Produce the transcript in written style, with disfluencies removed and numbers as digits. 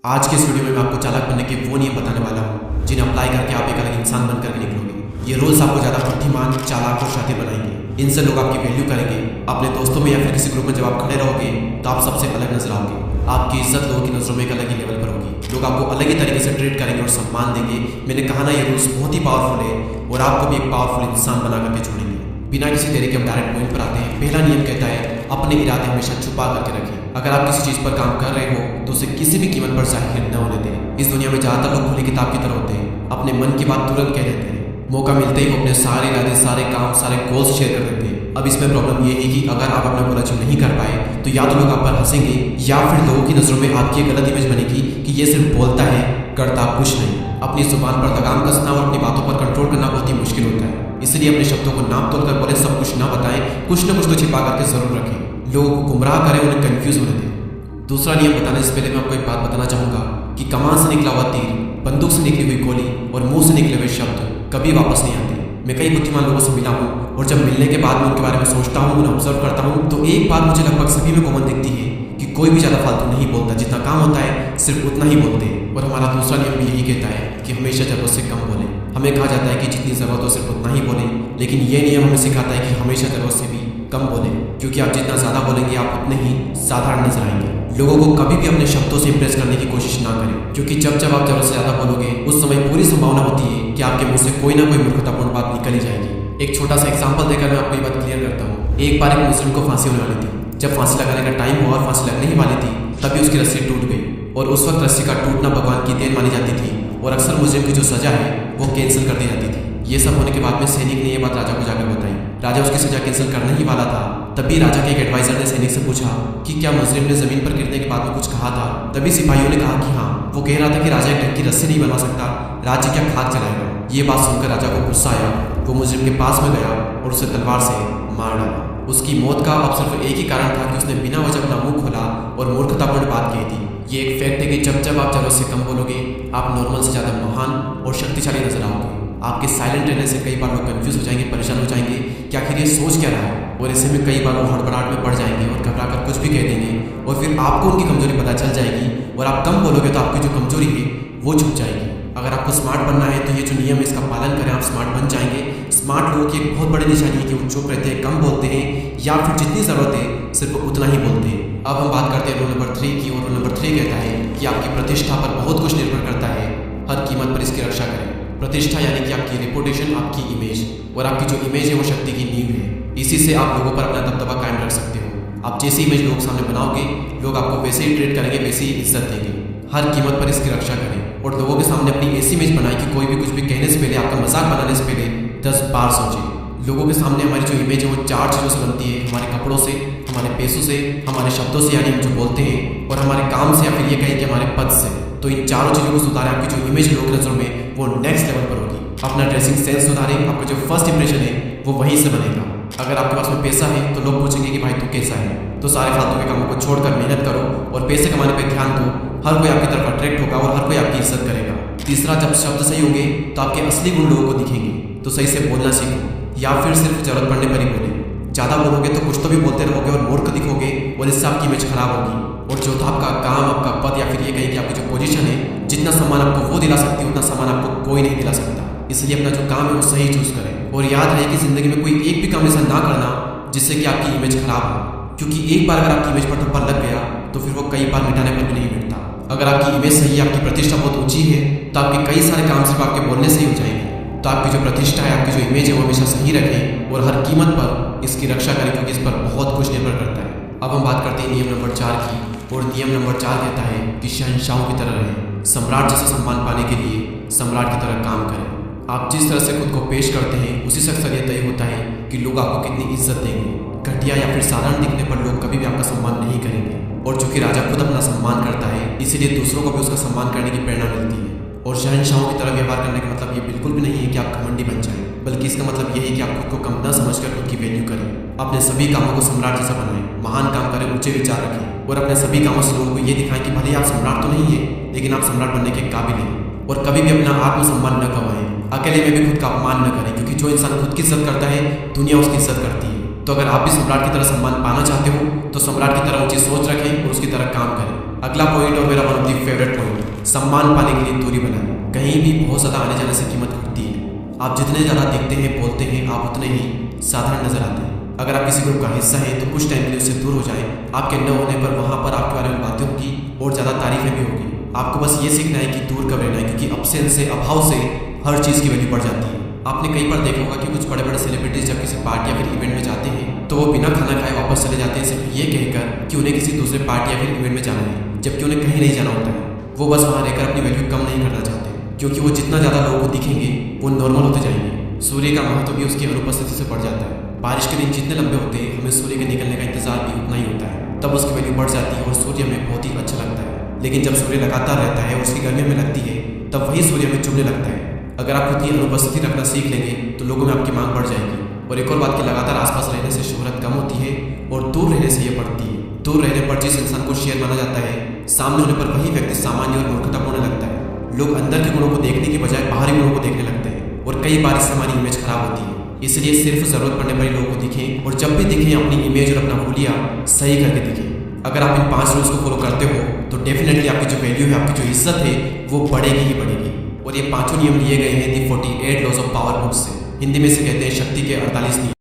आज के इस वीडियो में मैं आपको चालाक बनने के वो नियम बताने वाला हूँ जिन्हें अप्लाई करके आप एक अलग इंसान बनकर के निकलोगे। ये रूल्स आपको ज़्यादा बुद्धिमान, चालाक और शातिर बनाएंगे। इनसे लोग आपकी वैल्यू करेंगे। अपने दोस्तों में या फिर किसी ग्रुप में जब आप खड़े रहोगे तो आप सबसे अलग नजर आओगे। आपकी इज्जत लोगों की नज़रों में एक अलग ही लेवल पर होगी। लोग आपको अलग ही तरीके से ट्रीट करेंगे और सम्मान देंगे। मैंने कहा ना, ये रूल्स बहुत ही पावरफुल है और आपको भी एक पावरफुल इंसान बना करके छोड़ेंगे। बिना किसी देरी के हम डायरेक्ट पॉइंट पर आते हैं। पहला नियम कहता है, अपने इरादे हमेशा छुपा करके रखें। अगर आप किसी चीज़ पर काम कर रहे हो तो उसे किसी भी कीमत पर जाहिर न होने दें। इस दुनिया में ज़्यादातर लोग खुली किताब की तरह होते हैं, अपने मन की बात तुरंत कह देते हैं। मौका मिलते ही वो अपने सारे इरादे, सारे काम, सारे गोल्स शेयर कर देते हैं। अब इसमें प्रॉब्लम ये है कि अगर आप अपना गोल अचीव नहीं कर पाए तो या तो लोग आप पर हंसेंगे या फिर लोगों की नज़रों में आपकी एक गलत इमेज बनेगी कि ये सिर्फ बोलता है, करता कुछ नहीं। अपनी जुबान पर लगाम कसना और अपनी बातों पर कंट्रोल करना बहुत ही मुश्किल होता है। इसलिए अपने शब्दों को नाप तोल कर बोले, सब कुछ ना बताएं, कुछ न कुछ तो छिपा करके जरूर रखें। लोगों को गुमराह करें, उन्हें कंफ्यूज होने दें। दूसरा नियम बताने से पहले मैं आपको एक बात बताना चाहूंगा कि कमान से निकला हुआ तीर, बंदूक से निकली हुई गोली और मुंह से निकले हुए शब्द कभी वापस नहीं आते। मैं कई बुद्धिमान लोगों से मिला हूँ और जब मिलने के बाद मैं उनके बारे में सोचता हूँ, उन्हें ऑब्जर्व करता हूँ, तो एक बात मुझे लगभग सभी में कॉमन दिखती है कि कोई भी ज़्यादा फालतू नहीं बोलता। जितना काम होता है सिर्फ उतना ही बोलते हैं। और हमारा दूसरा नियम भी यही कहता है कि हमेशा ज़रूरत से कम बोलें। हमें कहा जाता है कि जितनी ज़रूरत हो सिर्फ उतना ही बोलें, लेकिन ये नियम हमें सिखाता है कि हमेशा ज़रूरत से भी कम बोलें, क्योंकि आप जितना ज़्यादा बोलेंगे आप उतने ही साधारण नजर आएंगे। लोगों को कभी भी अपने शब्दों से इंप्रेस करने की कोशिश ना करें, क्योंकि जब जब आप ज़रूरत से ज़्यादा बोलोगे उस समय पूरी संभावना होती है कि आपके मुंह से कोई ना कोई मूर्खतापूर्ण बात निकल ही जाएगी। एक छोटा सा एग्जाम्पल देकर मैं आपको ये बात क्लियर करता हूँ। एक बार एक मुस्लिम को फांसी होने वाली थी। जब फांसी लगाने का टाइम हुआ और फांसी लगने ही वाली थी, तभी उसकी रस्सी टूट गई। और उस वक्त रस्सी का टूटना भगवान की देन मानी जाती थी और अक्सर मुस्लिम की जो सजा है वो कैंसिल कर दी जाती थी। ये सब होने के बाद में सैनिक ने ये बात राजा को जाकर बताई। राजा उसकी सजा कैंसिल करने ही वाला था, तभी राजा के एक एडवाइजर ने सैनिक से पूछा कि क्या मुस्लिम ने जमीन पर गिरने के बाद में कुछ कहा था। तभी सिपाहियों ने कहा कि हाँ। वो कह रहा था कि राजा एक ढंग की रस्सी नहीं बनवा सकता, राज्य क्या खाक जलाएगा। ये बात सुनकर राजा को गुस्सा आया। वो मुस्लिम के पास में गया और उसे तलवार से मार डाला। उसकी मौत का अब सिर्फ एक ही कारण था कि उसने बिना वजह अपना मुंह खोला और मूर्खतापूर्ण बात कही थी। ये एक फैक्ट है कि जब जब आप जरूरत से कम बोलोगे आप नॉर्मल से ज़्यादा महान और शक्तिशाली नजर आओगे। आपके साइलेंट रहने से कई बार लोग कंफ्यूज हो जाएंगे, परेशान हो जाएंगे कि आखिर ये सोच क्या रहा है। और ऐसे में कई बार वो हड़बड़ाहट में पड़ जाएंगे और घबरा कर कुछ भी कह देंगे और फिर आपको उनकी कमजोरी पता चल जाएगी और आप कम बोलोगे तो आपकी जो कमजोरी है वो छुप जाएगी। अगर आपको स्मार्ट बनना है तो ये जो नियम है इसका पालन करें, आप स्मार्ट बन जाएंगे। स्मार्ट लोगों की एक बहुत बड़ी निशानी है कि वो चुप रहते हैं, कम बोलते हैं या फिर जितनी ज़रूरत है सिर्फ उतना ही बोलते हैं। अब हम बात करते हैं रूल नंबर 3 की। और रूल नंबर 3 कहता है कि आपकी प्रतिष्ठा पर बहुत कुछ निर्भर करता है, हर कीमत पर इसकी रक्षा करें। प्रतिष्ठा यानी कि आपकी रेपुटेशन, आपकी इमेज, और आपकी जो इमेज है वो शक्ति की नींव है। इसी से आप लोगों पर अपना दबदबा कायम रख सकते हो। आप जैसी इमेज लोग सामने बनाओगे लोग आपको वैसे ही ट्रीट करेंगे, वैसे ही इज्जत देंगे। हर कीमत पर इसकी रक्षा करें और लोगों के सामने अपनी ऐसी इमेज बनाएं कि कोई भी कुछ भी कहने से पहले, आपका मजाक बनाने से पहले 10 बार सोचें। लोगों के सामने हमारी जो इमेज है वो 4 चीज़ों से बनती है, हमारे कपड़ों से, हमारे पैसों से, हमारे शब्दों से यानी हम जो बोलते हैं, और हमारे काम से, या फिर ये कहें कि हमारे पद से। तो इन चारों चीज़ों को सुधारें, आपकी जो इमेज है लोगों की नज़रों में वो नेक्स्ट लेवल पर होगी। अपना ड्रेसिंग सेंस सुधारें, आपका जो फर्स्ट इंप्रेशन है वो वहीं से बनेगा। अगर आपके पास में पैसा है तो लोग पूछेंगे कि भाई तू कैसा है, तो सारे फालतू के कामों को छोड़कर मेहनत करो और पैसे कमाने पर ध्यान दो। हर कोई आपकी तरफ अट्रैक्ट होगा और हर कोई आपकी इज्जत करेगा। तीसरा, जब शब्द सही होंगे तो आपके असली गुण लोगों को दिखेंगे। तो सही से बोलना सीखो या फिर सिर्फ जरूरत पड़ने पर ही बोले। ज़्यादा बोलोगे तो कुछ तो भी बोलते रहोगे और मूर्ख दिखोगे और इससे आपकी इमेज खराब होगी। और चौथा, आपका काम, आपका पद, या फिर ये कहें कि आपकी जो पोजीशन है, जितना सम्मान आपको वो दिला सकती है उतना सम्मान आपको कोई नहीं दिला सकता। इसलिए अपना जो काम है वो सही चूज करें। और याद रहे कि जिंदगी में कोई एक भी काम ऐसा ना करना जिससे कि आपकी इमेज खराब हो, क्योंकि एक बार अगर आपकी इमेज पर थप्पड़ लग गया तो फिर वो कई बार मिटाने पर भी नहीं मिटता। अगर आपकी इमेज सही है, आपकी प्रतिष्ठा बहुत ऊंची है, तो आपके कई सारे काम सिर्फ आपके बोलने से ही हो जाएंगे। तो आपकी जो प्रतिष्ठा है, आपकी जो इमेज है वो हमेशा सही रखें और हर कीमत पर इसकी रक्षा करें, क्योंकि इस पर बहुत कुछ निर्भर करता है। अब हम बात करते हैं नियम नंबर 4 की। और नियम नंबर 4 कहता है कि शहंशाहों की तरह रहें। सम्राट जैसा सम्मान पाने के लिए सम्राट की तरह काम करें। आप जिस तरह से खुद को पेश करते हैं उसी से अक्सर यह तय होता है कि लोग आपको कितनी इज्जत देंगे। घटिया या फिर साधारण दिखने पर लोग कभी भी आपका सम्मान नहीं करेंगे। और चूंकि राजा खुद अपना सम्मान करता है, इसीलिए दूसरों को भी उसका सम्मान करने की प्रेरणा मिलती है। और शहंशाहों की तरह व्यवहार करने का मतलब ये बिल्कुल भी नहीं है कि आप घमंडी बन जाएं, बल्कि इसका मतलब यह है कि आप खुद को कम न समझकर खुद की वैल्यू करें। अपने सभी कामों को सम्राट जैसा बनाएं, महान काम करें, ऊंचे विचार रखें और अपने सभी कामों से लोगों को ये दिखाएं कि भले आप सम्राट तो नहीं है लेकिन आप सम्राट बनने के काबिल हैं। और कभी भी अपना आत्मसम्मान न गंवाएं। अकेले में भी खुद का अपमान न करें, क्योंकि जो इंसान खुद की इज्जत करता है दुनिया उसकी इज्जत करती है। तो अगर आप भी सम्राट की तरह सम्मान पाना चाहते हो तो सम्राट की तरह ऊंची सोच रखें और उसकी तरह काम करें। अगला पॉइंट और मेरा one of the favourite point, सम्मान पाने के लिए दूरी बनाए। कहीं भी बहुत ज़्यादा आने जाने से कीमत घटती है। आप जितने ज़्यादा दिखते हैं, बोलते हैं, आप उतने ही साधारण नजर आते हैं। अगर आप किसी ग्रुप का हिस्सा हैं तो कुछ टाइम के लिए उससे दूर हो जाएं। आपके न होने पर वहाँ पर आपके बारे में बातें होंगी और ज़्यादा तारीफें भी होगी। आपको बस ये सीखना है कि दूर कब रहना है, क्योंकि अब्सेंस से, अभाव से हर चीज़ की वैल्यू बढ़ जाती है। आपने कई बार देखा होगा कि कुछ बड़े बड़े सेलिब्रिटीज जब किसी पार्टी या फिर इवेंट में जाते हैं तो वो बिना खाना खाए वापस चले जाते हैं, सिर्फ ये कहकर कि उन्हें किसी दूसरे पार्टी या फिर इवेंट में जाना है, जबकि उन्हें कहीं नहीं जाना होता है। वो बस वहाँ रहकर अपनी वैल्यू कम नहीं करना चाहते, क्योंकि वो जितना ज़्यादा लोगों को दिखेंगे वो नॉर्मल होते जाएंगे। सूर्य का महत्व भी उसकी अनुपस्थिति से बढ़ जाता है। बारिश के दिन जितने लंबे होते हैं, हमें सूर्य के निकलने का इंतजार भी उतना ही होता है, तब उसकी वैल्यू बढ़ जाती है और सूर्य हमें बहुत ही अच्छा लगता है। लेकिन जब सूर्य लगातार रहता है और उसकी गर्मी में लगती है, तब वही सूर्य हमें चुभने लगता है। अगर आप खुद की अनुपस्थिति रखना सीख लेंगे तो लोगों में आपकी मांग बढ़ जाएगी। और एक और बात कि लगातार आसपास रहने से शोहरत कम होती है और दूर रहने से ये बढ़ती है। दूर रहने पर जिस इंसान को शेर माना जाता है, सामने होने पर वही व्यक्ति सामान्य और मूर्खतापूर्ण लगता है। लोग अंदर के गुणों को देखने के बजाय बाहरी गुणों को देखने लगते हैं और कई बार इससे हमारी इमेज खराब होती है। इसलिए सिर्फ जरूरत पड़ने पर ही लोगों को दिखें, और जब भी दिखें अपनी इमेज और अपना हुलिया सही करके दिखें। अगर आप इन 5 रूल्स को फॉलो करते हो तो डेफिनेटली आपकी जो वैल्यू है, आपकी जो इज्जत है, वो बढ़ेगी ही बढ़ेगी। और ये 5 नियम लिए गए हैं दी 48 लॉज ऑफ पावर बुक से। हिंदी में से कहते हैं शक्ति के 48 नियम।